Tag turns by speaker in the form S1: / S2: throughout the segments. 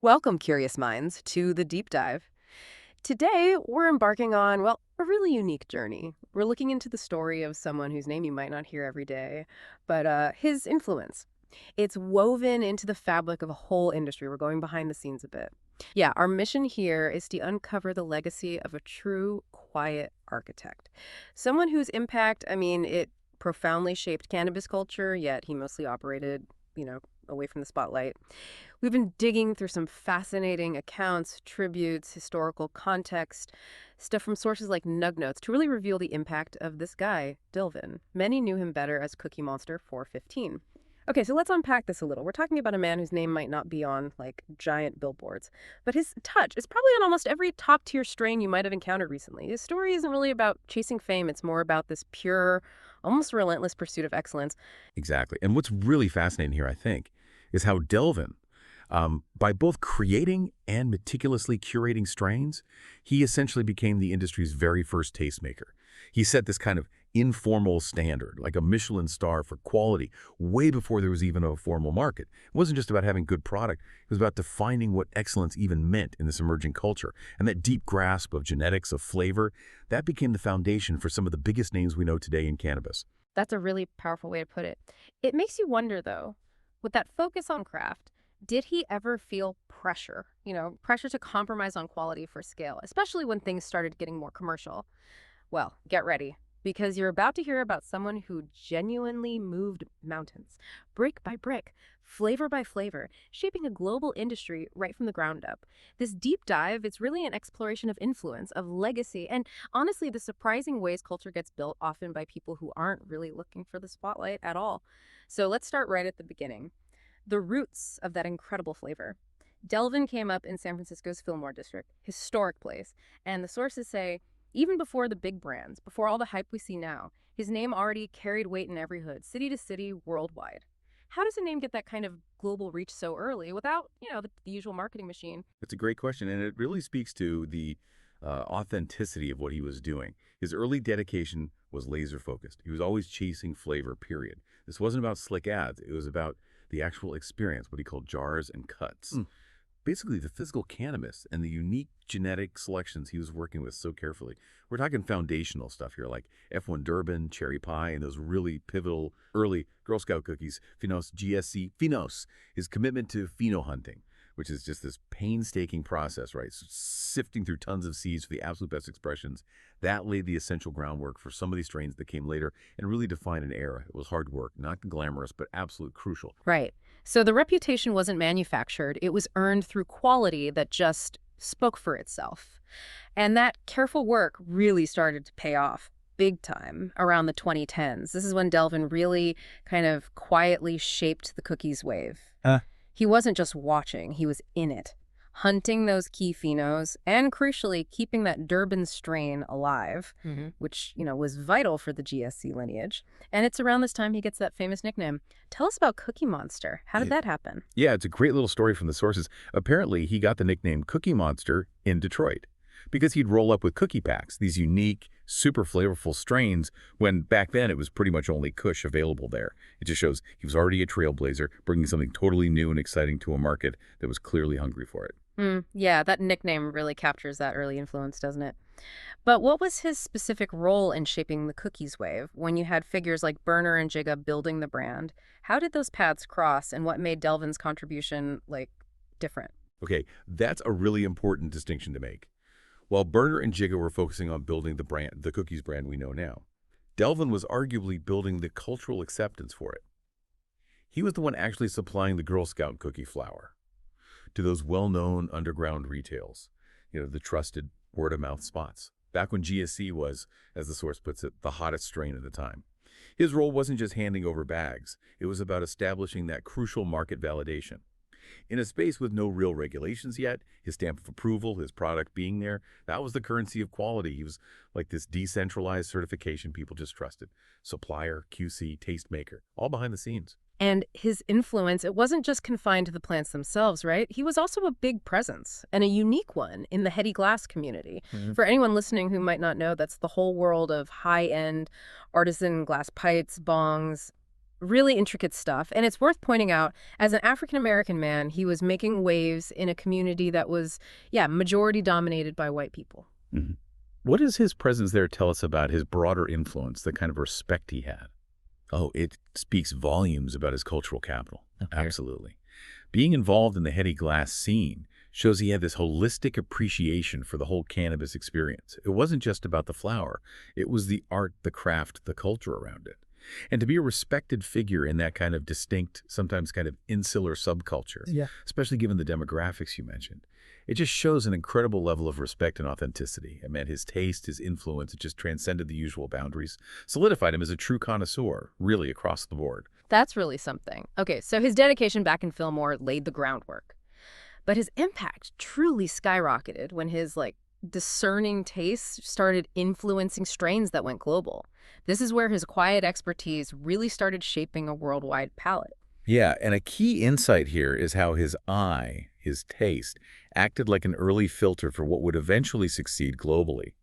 S1: Welcome, curious minds, to the deep dive. Today, we're embarking on, well, a really unique journey. We're looking into the story of someone whose name you might not hear every day, but his influence. It's woven into the fabric of a whole industry. We're going behind the scenes a bit. Yeah, our mission here is to uncover the legacy of a true, quiet architect. Someone whose impact, it profoundly shaped cannabis culture, yet he mostly operated, away from the spotlight. We've been digging through some fascinating accounts, tributes, historical context, stuff from sources like Nug Notes to really reveal the impact of this guy, Delvin. Many knew him better as Cookie Monster 415. Okay, so let's unpack this a little. We're talking about a man whose name might not be on, like, giant billboards, but his touch is probably on almost every top-tier strain you might have encountered recently. His story isn't really about chasing fame. It's more about this pure, almost relentless pursuit of excellence.
S2: Exactly. And what's really fascinating here, I think, is how Delvin, by both creating and meticulously curating strains, he essentially became the industry's very first tastemaker. He set this kind of informal standard, like a Michelin star for quality, way before there was even a formal market. It wasn't just about having good product. It was about defining what excellence even meant in this emerging culture. And that deep grasp of genetics, of flavor, that became the foundation for some of the biggest names we know today in cannabis.
S1: That's a really powerful way to put it. It makes you wonder, though, with that focus on craft, did he ever feel pressure? Pressure to compromise on quality for scale, especially when things started getting more commercial. Well, get ready, because you're about to hear about someone who genuinely moved mountains, brick by brick, flavor by flavor, shaping a global industry right from the ground up. This deep dive, it's really an exploration of influence, of legacy, and honestly, the surprising ways culture gets built, often by people who aren't really looking for the spotlight at all. So let's start right at the beginning. The roots of that incredible flavor. Delvin came up in San Francisco's Fillmore district, historic place, and the sources say even before the big brands, before all the hype we see now, his name already carried weight in every hood, city to city, worldwide. How does a name get that kind of global reach so early without, the usual marketing machine?
S2: It's a great question, and it really speaks to the authenticity of what he was doing. His early dedication was laser focused. He was always chasing flavor, period. This wasn't about slick ads. It was about the actual experience, what he called jars and cuts. Basically, the physical cannabis and the unique genetic selections he was working with so carefully. We're talking foundational stuff here, like F1 Durban, cherry pie, and those really pivotal early Girl Scout cookies, phenos, GSC, phenos, his commitment to pheno hunting, which is just this painstaking process, right? So sifting through tons of seeds for the absolute best expressions. That laid the essential groundwork for some of these strains that came later and really defined an era. It was hard work, not glamorous, but absolute crucial.
S1: Right. So the reputation wasn't manufactured, it was earned through quality that just spoke for itself. And that careful work really started to pay off big time around the 2010s. This is when Delvin really kind of quietly shaped the cookies wave. He wasn't just watching, he was in it, hunting those key phenos and, crucially, keeping that Durban strain alive, which, was vital for the GSC lineage. And it's around this time he gets that famous nickname. Tell us about Cookie Monster. How did that happen?
S2: Yeah, it's a great little story from the sources. Apparently, he got the nickname Cookie Monster in Detroit because he'd roll up with cookie packs, these unique, super flavorful strains, when back then it was pretty much only kush available there. It just shows he was already a trailblazer, bringing something totally new and exciting to a market that was clearly hungry for it.
S1: Yeah, that nickname really captures that early influence, doesn't it? But what was his specific role in shaping the cookies wave when you had figures like Berner and Jigga building the brand? How did those paths cross, and what made Delvin's contribution, different?
S2: Okay, that's a really important distinction to make. While Berner and Jigga were focusing on building the brand, the cookies brand we know now, Delvin was arguably building the cultural acceptance for it. He was the one actually supplying the Girl Scout cookie flour to those well-known underground retails, the trusted word-of-mouth spots, back when GSC was, as the source puts it, the hottest strain at the time. His role wasn't just handing over bags. It was about establishing that crucial market validation. In a space with no real regulations yet, his stamp of approval, his product being there, that was the currency of quality. He was like this decentralized certification people just trusted. Supplier, QC, tastemaker, all behind the scenes.
S1: And his influence, it wasn't just confined to the plants themselves, right? He was also a big presence, and a unique one in the heady glass community. For anyone listening who might not know, that's the whole world of high-end artisan glass pipes, bongs, Really intricate stuff. And it's worth pointing out, as an African-American man, he was making waves in a community that was, yeah, majority dominated by white people.
S2: Mhm. What does his presence there tell us about his broader influence, the kind of respect he had? Oh, it speaks volumes about his cultural capital.
S3: Okay.
S2: Absolutely. Being involved in the heady glass scene shows he had this holistic appreciation for the whole cannabis experience. It wasn't just about the flower. It was the art, the craft, the culture around it. And to be a respected figure in that kind of distinct, sometimes kind of insular subculture,
S3: Yeah.
S2: especially given the demographics you mentioned, it just shows an incredible level of respect and authenticity. I mean, his taste, his influence, it just transcended the usual boundaries, solidified him as a true connoisseur, really across the board.
S1: That's really something. Okay, so his dedication back in Fillmore laid the groundwork. But his impact truly skyrocketed when his, discerning taste started influencing strains that went global. This is where his quiet expertise really started shaping a worldwide palate.
S2: Yeah, and a key insight here is how his eye, his taste, acted like an early filter for what would eventually succeed globally.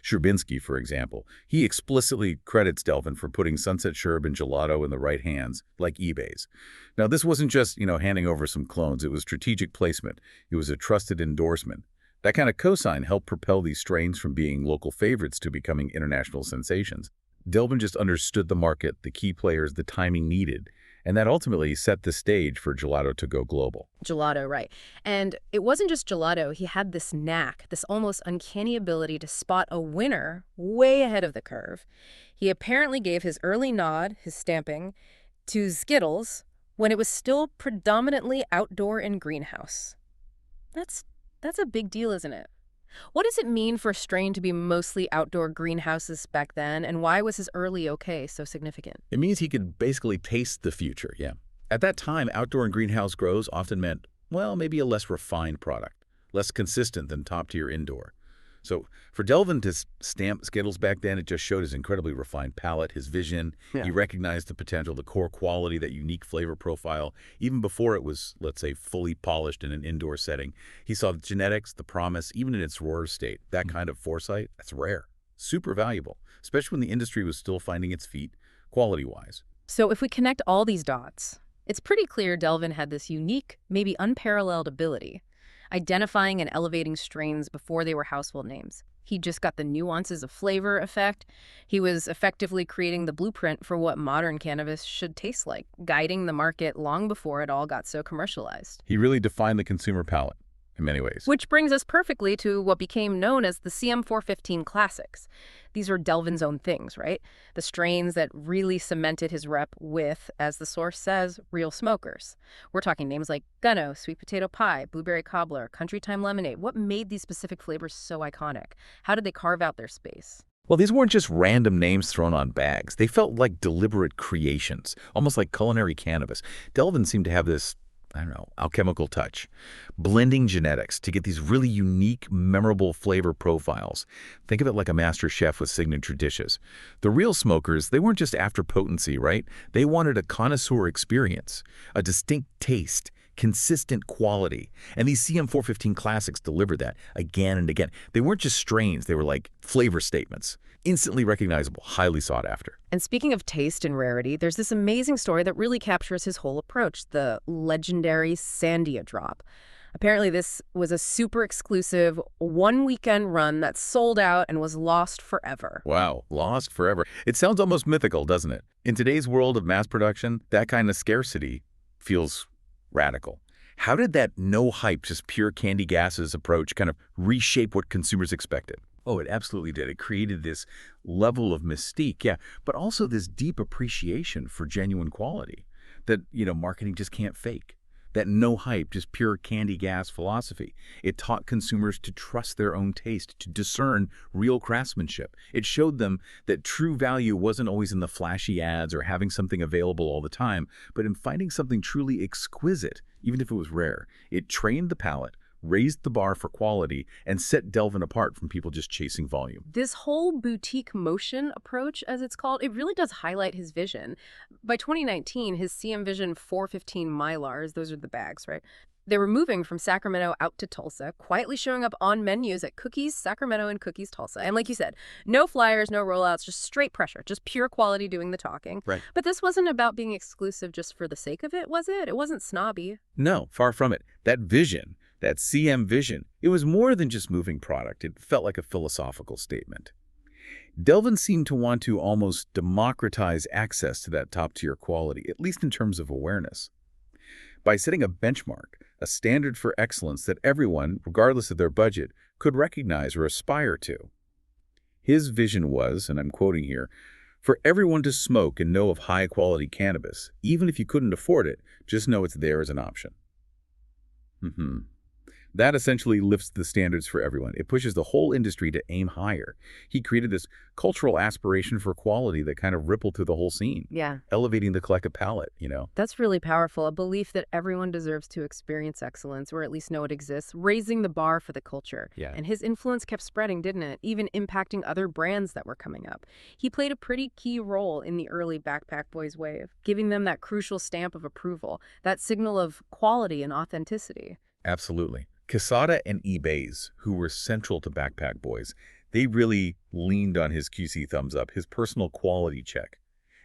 S2: Sherbinski, for example, he explicitly credits Delvin for putting Sunset Sherb and Gelato in the right hands, like eBay's. Now, this wasn't just, handing over some clones. It was strategic placement. It was a trusted endorsement. That kind of cosign helped propel these strains from being local favorites to becoming international sensations. Delvin just understood the market, the key players, the timing needed, and that ultimately set the stage for Gelato to go global.
S1: Gelato, right. And it wasn't just gelato. He had this knack, this almost uncanny ability to spot a winner way ahead of the curve. He apparently gave his early nod, his stamping, to Zkittlez when it was still predominantly outdoor and greenhouse. That's a big deal, isn't it? What does it mean for a strain to be mostly outdoor greenhouses back then, and why was his early okay so significant?
S2: It means he could basically taste the future, yeah. At that time, outdoor and greenhouse grows often meant, well, maybe a less refined product, less consistent than top-tier indoor. So for Delvin to stamp Skittles back then, it just showed his incredibly refined palate, his vision.
S3: Yeah.
S2: He recognized the potential, the core quality, that unique flavor profile, even before it was, let's say, fully polished in an indoor setting. He saw the genetics, the promise, even in its rawer state. That kind of foresight, that's rare, super valuable, especially when the industry was still finding its feet, quality-wise.
S1: So if we connect all these dots, it's pretty clear Delvin had this unique, maybe unparalleled ability, identifying and elevating strains before they were household names. He just got the nuances of flavor effect. He was effectively creating the blueprint for what modern cannabis should taste like, guiding the market long before it all got so commercialized.
S2: He really defined the consumer palate in many ways.
S1: Which brings us perfectly to what became known as the CM415 Classics. These are Delvin's own things, right? The strains that really cemented his rep with, as the source says, real smokers. We're talking names like Guno, Sweet Potato Pie, Blueberry Cobbler, Country Time Lemonade. What made these specific flavors so iconic? How did they carve out their space?
S2: Well, these weren't just random names thrown on bags. They felt like deliberate creations, almost like culinary cannabis. Delvin seemed to have this, alchemical touch, blending genetics to get these really unique, memorable flavor profiles. Think of it like a master chef with signature dishes. The real smokers, they weren't just after potency, right? They wanted a connoisseur experience, a distinct taste, consistent quality. And these CM415 Classics delivered that again and again. They weren't just strains, they were like flavor statements. Instantly recognizable, highly sought after.
S1: And speaking of taste and rarity, there's this amazing story that really captures his whole approach, the legendary Sandia drop. Apparently this was a super exclusive one-weekend run that sold out and was lost forever.
S2: Wow, lost forever. It sounds almost mythical, doesn't it? In today's world of mass production, that kind of scarcity feels radical. How did that no hype, just pure candy gases approach kind of reshape what consumers expected? Oh, it absolutely did. It created this level of mystique, yeah, but also this deep appreciation for genuine quality that, marketing just can't fake. That no hype, just pure candy gas philosophy. It taught consumers to trust their own taste, to discern real craftsmanship. It showed them that true value wasn't always in the flashy ads or having something available all the time, but in finding something truly exquisite, even if it was rare. It trained the palate, raised the bar for quality, and set Delvin apart from people just chasing volume.
S1: This whole boutique motion approach, as it's called, it really does highlight his vision. By 2019, his CM Vision 415 Mylars, those are the bags, right? They were moving from Sacramento out to Tulsa, quietly showing up on menus at Cookies Sacramento and Cookies Tulsa. And like you said, no flyers, no rollouts, just straight pressure, just pure quality doing the talking.
S2: Right.
S1: But this wasn't about being exclusive just for the sake of it, was it? It wasn't snobby.
S2: No, far from it. That vision, that CM vision, it was more than just moving product. It felt like a philosophical statement. Delvin seemed to want to almost democratize access to that top-tier quality, at least in terms of awareness. By setting a benchmark, a standard for excellence that everyone, regardless of their budget, could recognize or aspire to. His vision was, and I'm quoting here, for everyone to smoke and know of high-quality cannabis. Even if you couldn't afford it, just know it's there as an option. That essentially lifts the standards for everyone. It pushes the whole industry to aim higher. He created this cultural aspiration for quality that kind of rippled through the whole scene,
S1: Yeah.
S2: elevating the collective palate.
S1: That's really powerful, a belief that everyone deserves to experience excellence or at least know it exists, raising the bar for the culture.
S2: Yeah.
S1: And his influence kept spreading, didn't it? Even impacting other brands that were coming up. He played a pretty key role in the early Backpack Boys wave, giving them that crucial stamp of approval, that signal of quality and authenticity.
S2: Absolutely. Quesada and eBay's, who were central to Backpack Boys, they really leaned on his QC thumbs up, his personal quality check,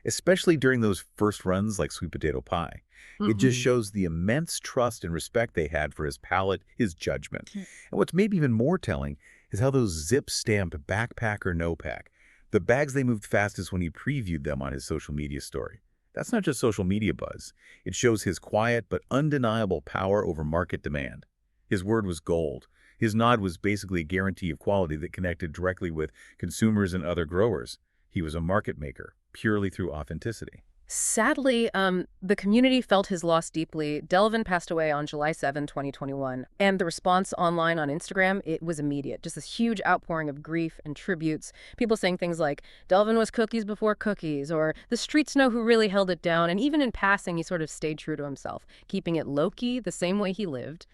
S2: especially during those first runs like Sweet Potato Pie. It just shows the immense trust and respect they had for his palate, his judgment. And what's maybe even more telling is how those zip-stamped backpack or no pack, the bags they moved fastest when he previewed them on his social media story. That's not just social media buzz. It shows his quiet but undeniable power over market demand. His word was gold. His nod was basically a guarantee of quality that connected directly with consumers and other growers. He was a market maker, purely through authenticity.
S1: Sadly, the community felt his loss deeply. Delvin passed away on July 7, 2021. And the response online on Instagram, it was immediate. Just this huge outpouring of grief and tributes. People saying things like, Delvin was cookies before cookies, or the streets know who really held it down. And even in passing, he sort of stayed true to himself, keeping it low-key, the same way he lived.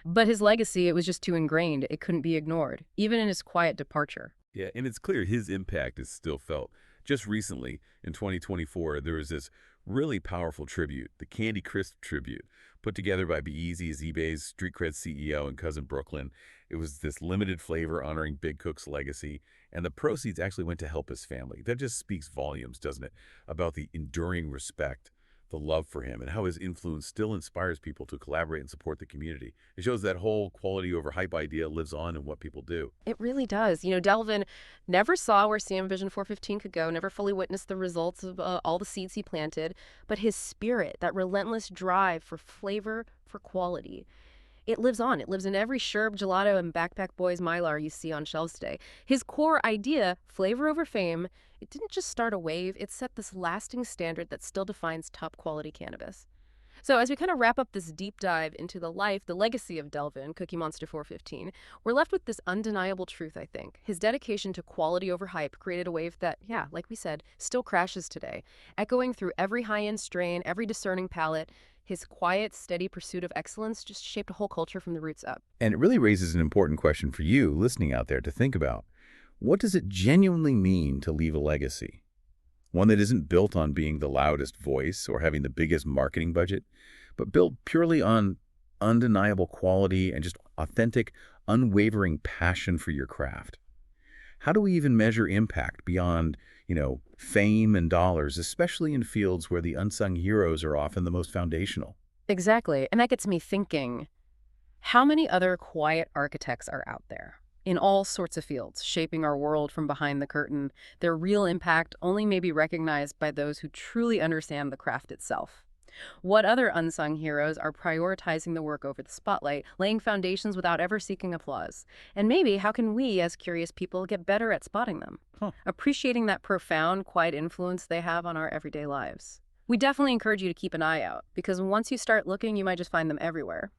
S1: But his legacy, it was just too ingrained. It couldn't be ignored, even in his quiet departure.
S2: Yeah, and it's clear his impact is still felt. Just recently, in 2024, there was this really powerful tribute, the Candy Crisp tribute, put together by Be-Eazy's eBay's Street Cred CEO and cousin Brooklyn. It was this limited flavor honoring Big Cook's legacy, and the proceeds actually went to help his family. That just speaks volumes, doesn't it, about the enduring respect, the love for him, and how his influence still inspires people to collaborate and support the community. It shows that whole quality over hype idea lives on in what people do.
S1: It really does. Delvin never saw where CM Vision 415 could go, never fully witnessed the results of all the seeds he planted, but his spirit, that relentless drive for flavor, for quality, it lives on. It lives in every Sherb Gelato and Backpack Boys Mylar you see on shelves today. His core idea, flavor over fame, it didn't just start a wave, it set this lasting standard that still defines top quality cannabis. So as we kind of wrap up this deep dive into the life, the legacy of Delvin, Cookie Monster 415, we're left with this undeniable truth, I think. His dedication to quality over hype created a wave that, yeah, like we said, still crashes today, echoing through every high-end strain, every discerning palate. His quiet, steady pursuit of excellence just shaped a whole culture from the roots up.
S2: And it really raises an important question for you listening out there to think about. What does it genuinely mean to leave a legacy? One that isn't built on being the loudest voice or having the biggest marketing budget, but built purely on undeniable quality and just authentic, unwavering passion for your craft. How do we even measure impact beyond, fame and dollars, especially in fields where the unsung heroes are often the most foundational?
S1: Exactly. And that gets me thinking, how many other quiet architects are out there? In all sorts of fields, shaping our world from behind the curtain, their real impact only may be recognized by those who truly understand the craft itself. What other unsung heroes are prioritizing the work over the spotlight, laying foundations without ever seeking applause? And maybe how can we, as curious people, get better at spotting them, appreciating that profound, quiet influence they have on our everyday lives? We definitely encourage you to keep an eye out, because once you start looking, you might just find them everywhere.